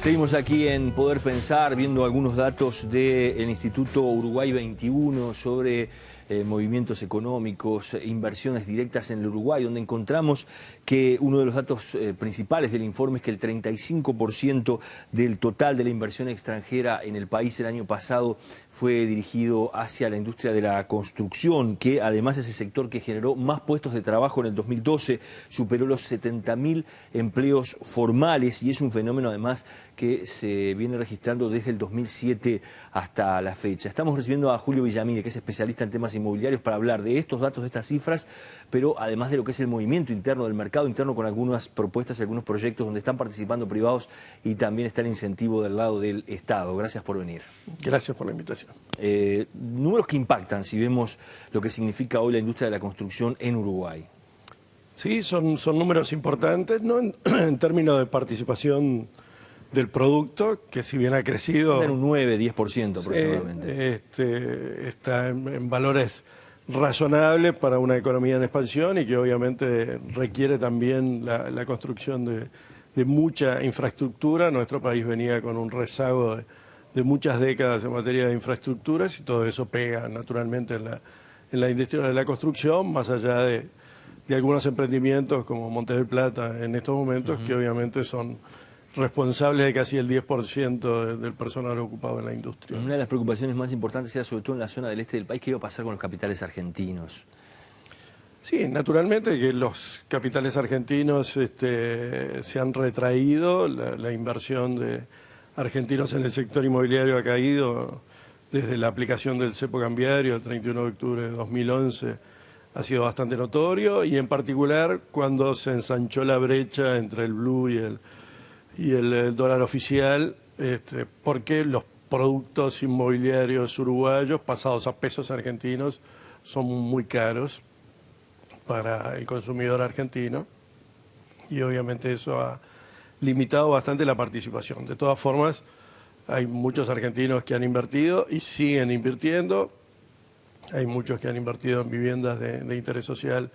Seguimos aquí en Poder Pensar, viendo algunos datos del Instituto Uruguay 21 sobre movimientos económicos, inversiones directas en el Uruguay, donde encontramos que uno de los datos principales del informe es que el 35% del total de la inversión extranjera en el país el año pasado fue dirigido hacia la industria de la construcción, que además es el sector que generó más puestos de trabajo en el 2012, superó los 70.000 empleos formales y es un fenómeno además que se viene registrando desde el 2007 hasta la fecha. Estamos recibiendo a Julio Villamide, que es especialista en temas inmobiliarios, para hablar de estos datos, de estas cifras, pero además de lo que es el movimiento interno del mercado interno, con algunas propuestas y algunos proyectos donde están participando privados y también está el incentivo del lado del Estado. Gracias por venir. Gracias por la invitación. Números que impactan si vemos lo que significa hoy la industria de la construcción en Uruguay. Sí, son números importantes, ¿no? En términos de participación del producto, que si bien ha crecido... En un 9-10% aproximadamente. Está en valores razonables para una economía en expansión y que obviamente requiere también la construcción de mucha infraestructura. Nuestro país venía con un rezago de muchas décadas en materia de infraestructuras y todo eso pega naturalmente en la industria de la construcción, más allá de algunos emprendimientos como Montes del Plata en estos momentos, que obviamente son responsables de casi el 10% del personal ocupado en la industria. Una de las preocupaciones más importantes era sobre todo en la zona del este del país, ¿qué iba a pasar con los capitales argentinos? Sí, naturalmente que los capitales argentinos se han retraído, la inversión de argentinos en el sector inmobiliario ha caído desde la aplicación del cepo cambiario el 31 de octubre de 2011, ha sido bastante notorio, y en particular cuando se ensanchó la brecha entre el blue y el dólar oficial, porque los productos inmobiliarios uruguayos pasados a pesos argentinos son muy caros para el consumidor argentino y obviamente eso ha limitado bastante la participación. De todas formas, hay muchos argentinos que han invertido y siguen invirtiendo, hay muchos que han invertido en viviendas de interés social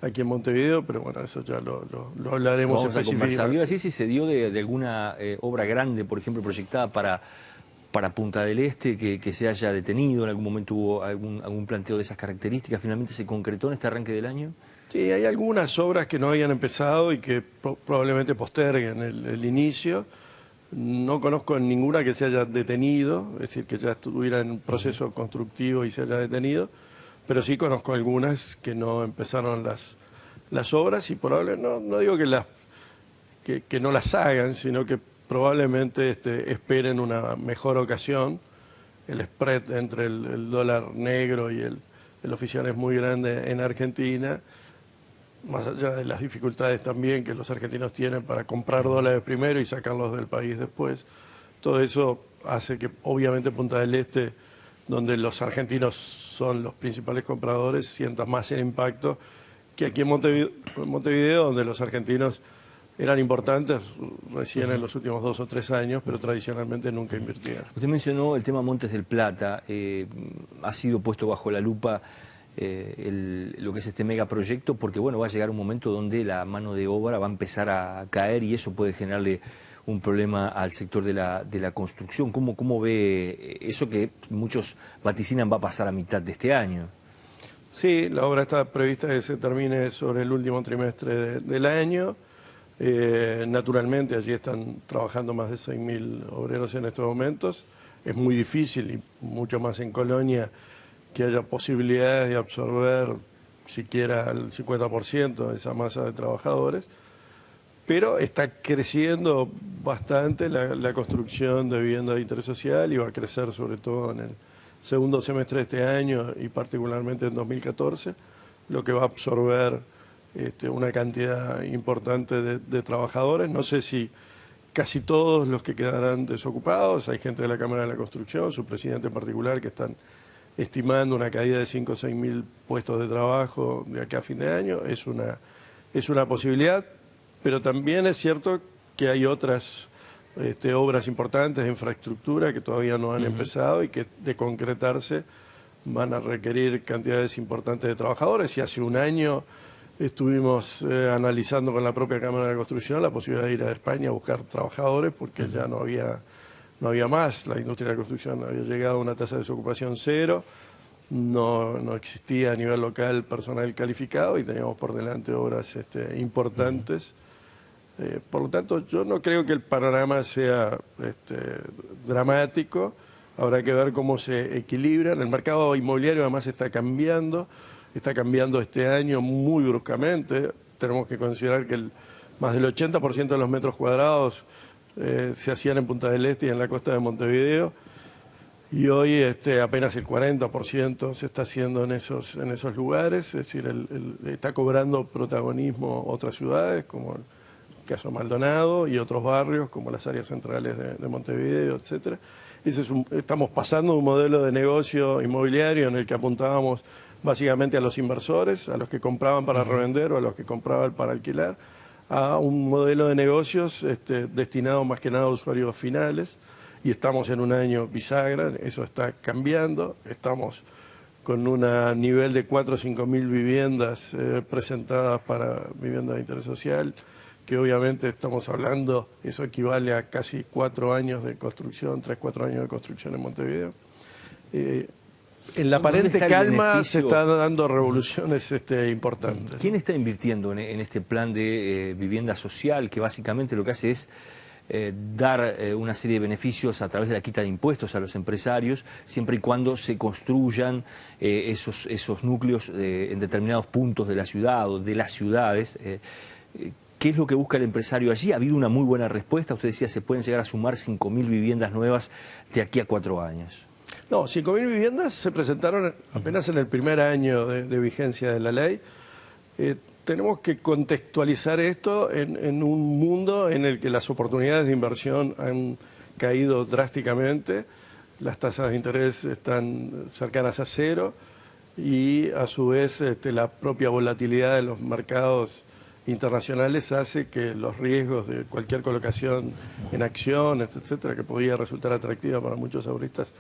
aquí en Montevideo, pero bueno, eso ya lo hablaremos específicamente. Iba a decir si se dio de alguna obra grande, por ejemplo, proyectada para Punta del Este, que se haya detenido, en algún momento hubo algún planteo de esas características, ¿finalmente se concretó en este arranque del año? Sí, hay algunas obras que no habían empezado y que probablemente posterguen el inicio. No conozco ninguna que se haya detenido, es decir, que ya estuviera en un proceso constructivo y se haya detenido, pero sí conozco algunas que no empezaron las obras y probablemente, no digo que no las hagan, sino que probablemente esperen una mejor ocasión. El spread entre el dólar negro y el oficial es muy grande en Argentina, más allá de las dificultades también que los argentinos tienen para comprar dólares primero y sacarlos del país después. Todo eso hace que obviamente Punta del Este, donde los argentinos son los principales compradores, sientan más el impacto que aquí en Montevideo, donde los argentinos eran importantes recién en los últimos 2 o 3 años, pero tradicionalmente nunca invirtieron. Usted mencionó el tema Montes del Plata, ha sido puesto bajo la lupa lo que es este megaproyecto, porque bueno, va a llegar un momento donde la mano de obra va a empezar a caer y eso puede generarle un problema al sector de la construcción. ¿Cómo ve eso que muchos vaticinan va a pasar a mitad de este año? Sí, la obra está prevista que se termine sobre el último trimestre del año. Naturalmente allí están trabajando más de 6.000 obreros en estos momentos. Es muy difícil, y mucho más en Colonia, que haya posibilidades de absorber siquiera el 50% de esa masa de trabajadores, pero está creciendo bastante la construcción de vivienda de interés social y va a crecer sobre todo en el segundo semestre de este año y particularmente en 2014, lo que va a absorber una cantidad importante de trabajadores. No sé si casi todos los que quedarán desocupados, hay gente de la Cámara de la Construcción, su presidente en particular, que están estimando una caída de 5 o 6 mil puestos de trabajo de acá a fin de año. Es una posibilidad, pero también es cierto que hay otras obras importantes de infraestructura que todavía no han empezado y que de concretarse van a requerir cantidades importantes de trabajadores. Y hace un año Estuvimos analizando con la propia Cámara de la Construcción la posibilidad de ir a España a buscar trabajadores porque ya no había más. La industria de la construcción había llegado a una tasa de desocupación cero, no existía a nivel local personal calificado y teníamos por delante obras importantes. Por lo tanto, yo no creo que el panorama sea dramático. Habrá que ver cómo se equilibran. El mercado inmobiliario además está cambiando este año muy bruscamente. Tenemos que considerar que más del 80% de los metros cuadrados se hacían en Punta del Este y en la costa de Montevideo. Y hoy apenas el 40% se está haciendo en esos lugares. Es decir, está cobrando protagonismo otras ciudades, como el caso Maldonado, y otros barrios, como las áreas centrales de Montevideo, etcétera. Estamos pasando de un modelo de negocio inmobiliario en el que apuntábamos básicamente a los inversores, a los que compraban para revender o a los que compraban para alquilar, a un modelo de negocios destinado más que nada a usuarios finales. Y estamos en un año bisagra, eso está cambiando. Estamos con un nivel de 4 o 5 mil viviendas presentadas para vivienda de interés social, que obviamente estamos hablando, eso equivale a casi 4 años de construcción, 3, 4 años de construcción en Montevideo. En la aparente calma se están dando revoluciones importantes. ¿Quién está invirtiendo en este plan de vivienda social, que básicamente lo que hace es dar una serie de beneficios a través de la quita de impuestos a los empresarios, siempre y cuando se construyan esos núcleos en determinados puntos de la ciudad o de las ciudades? ¿Qué es lo que busca el empresario allí? Ha habido una muy buena respuesta. Usted decía, se pueden llegar a sumar 5.000 viviendas nuevas de aquí a 4 años. No, 5.000 viviendas se presentaron apenas en el primer año de vigencia de la ley. Tenemos que contextualizar esto en un mundo en el que las oportunidades de inversión han caído drásticamente, las tasas de interés están cercanas a cero y a su vez la propia volatilidad de los mercados internacionales hace que los riesgos de cualquier colocación en acciones, etcétera, que podía resultar atractiva para muchos ahorristas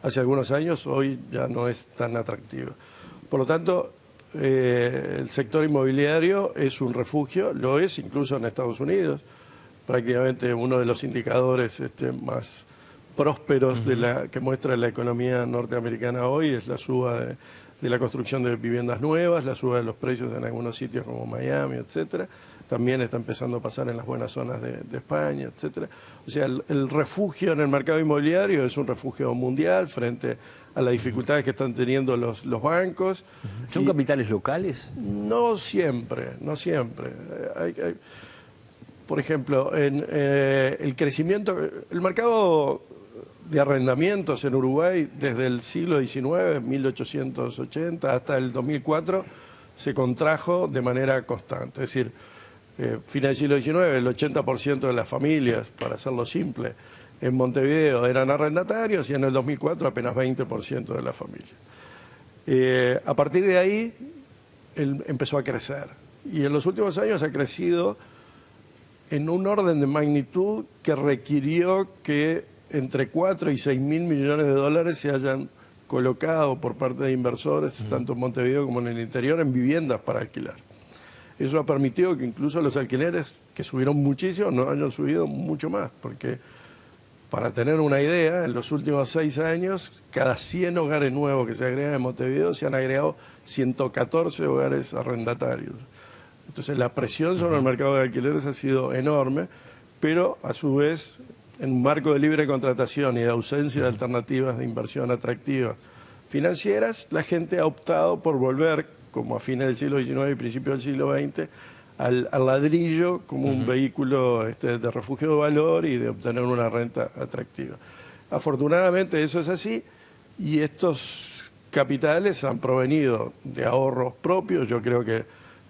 hace algunos años, hoy ya no es tan atractiva. Por lo tanto, el sector inmobiliario es un refugio, lo es incluso en Estados Unidos. Prácticamente uno de los indicadores más prósperos que muestra la economía norteamericana hoy es la suba de la construcción de viviendas nuevas, la suba de los precios en algunos sitios como Miami, etcétera. También está empezando a pasar en las buenas zonas de España, etcétera. O sea, el refugio en el mercado inmobiliario es un refugio mundial frente a las dificultades que están teniendo los bancos. ¿Son capitales locales? No siempre, no siempre. Por ejemplo, el crecimiento, el mercado de arrendamientos en Uruguay desde el siglo XIX, 1880, hasta el 2004, se contrajo de manera constante. Es decir, fines del siglo XIX, el 80% de las familias, para hacerlo simple, en Montevideo eran arrendatarios y en el 2004 apenas 20% de la familia. A partir de ahí empezó a crecer y en los últimos años ha crecido en un orden de magnitud que requirió que entre 4 y 6 mil millones de dólares se hayan colocado por parte de inversores, tanto en Montevideo como en el interior, en viviendas para alquilar. Eso ha permitido que incluso los alquileres, que subieron muchísimo, no hayan subido mucho más, porque para tener una idea, en los últimos 6 años, cada 100 hogares nuevos que se agregan en Montevideo, se han agregado 114 hogares arrendatarios. Entonces la presión sobre el mercado de alquileres ha sido enorme, pero a su vez, en un marco de libre contratación y de ausencia de alternativas de inversión atractivas financieras, la gente ha optado por volver, como a fines del siglo XIX y principios del siglo XX, al ladrillo como un vehículo de refugio de valor y de obtener una renta atractiva. Afortunadamente eso es así y estos capitales han provenido de ahorros propios. Yo creo que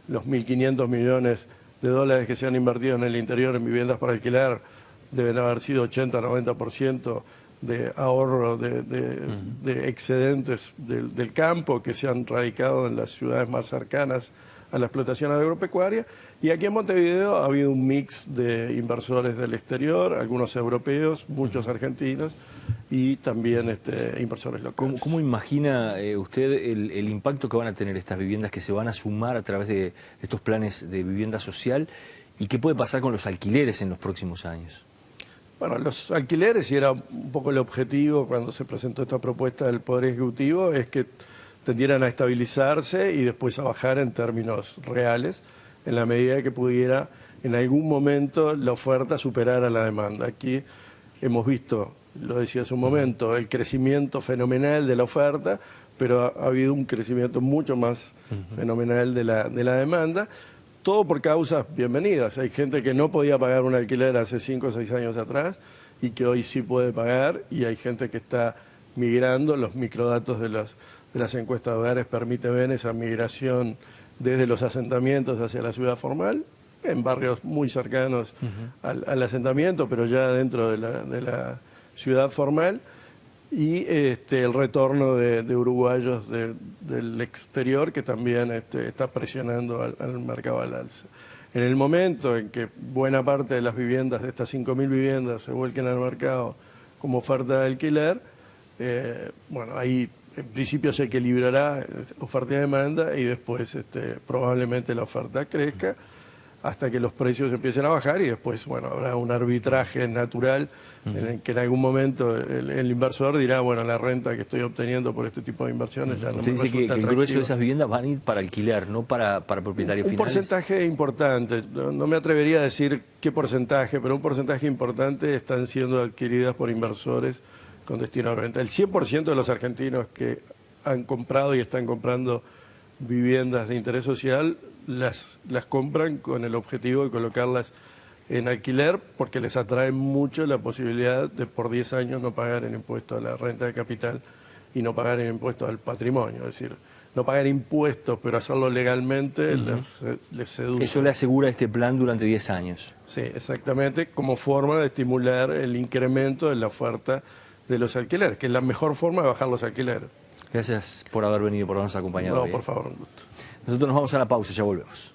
los 1.500 millones de dólares que se han invertido en el interior en viviendas para alquilar deben haber sido 80-90% de ahorro de excedentes del campo que se han radicado en las ciudades más cercanas a la explotación agropecuaria. Y aquí en Montevideo ha habido un mix de inversores del exterior, algunos europeos, muchos argentinos y también inversores locales. ¿Cómo imagina usted el impacto que van a tener estas viviendas que se van a sumar a través de estos planes de vivienda social y qué puede pasar con los alquileres en los próximos años? Bueno, los alquileres, y era un poco el objetivo cuando se presentó esta propuesta del Poder Ejecutivo, es que tendieran a estabilizarse y después a bajar en términos reales, en la medida que pudiera en algún momento la oferta superar a la demanda. Aquí hemos visto, lo decía hace un momento, el crecimiento fenomenal de la oferta, pero ha habido un crecimiento mucho más fenomenal de la demanda, todo por causas bienvenidas. Hay gente que no podía pagar un alquiler hace 5 o 6 años atrás y que hoy sí puede pagar, y hay gente que está migrando. Los microdatos de las encuestas de hogares permiten ver esa migración desde los asentamientos hacia la ciudad formal, en barrios muy cercanos al asentamiento, pero ya dentro de la ciudad formal, y el retorno de uruguayos del exterior, que también está presionando al mercado al alza. En el momento en que buena parte de las viviendas, de estas 5.000 viviendas, se vuelquen al mercado como oferta de alquiler, bueno, ahí en principio se equilibrará oferta y demanda, y después probablemente la oferta crezca hasta que los precios empiecen a bajar, y después, bueno, habrá un arbitraje natural en el que en algún momento el inversor dirá, bueno, la renta que estoy obteniendo por este tipo de inversiones ya no me resulta atractiva. Que el grueso de esas viviendas van a ir para alquiler, no para propietarios finales. Un porcentaje importante, no me atrevería a decir qué porcentaje, pero un porcentaje importante están siendo adquiridas por inversores con destino a renta. El 100% de los argentinos que han comprado y están comprando viviendas de interés social las compran con el objetivo de colocarlas en alquiler, porque les atrae mucho la posibilidad de por 10 años no pagar el impuesto a la renta de capital y no pagar el impuesto al patrimonio. Es decir, no pagar impuestos, pero hacerlo legalmente les seduce. Eso le asegura este plan durante 10 años. Sí, exactamente, como forma de estimular el incremento de la oferta de los alquileres, que es la mejor forma de bajar los alquileres. Gracias por haber venido, por habernos acompañado. No, por favor, un gusto. Nosotros nos vamos a la pausa, ya volvemos.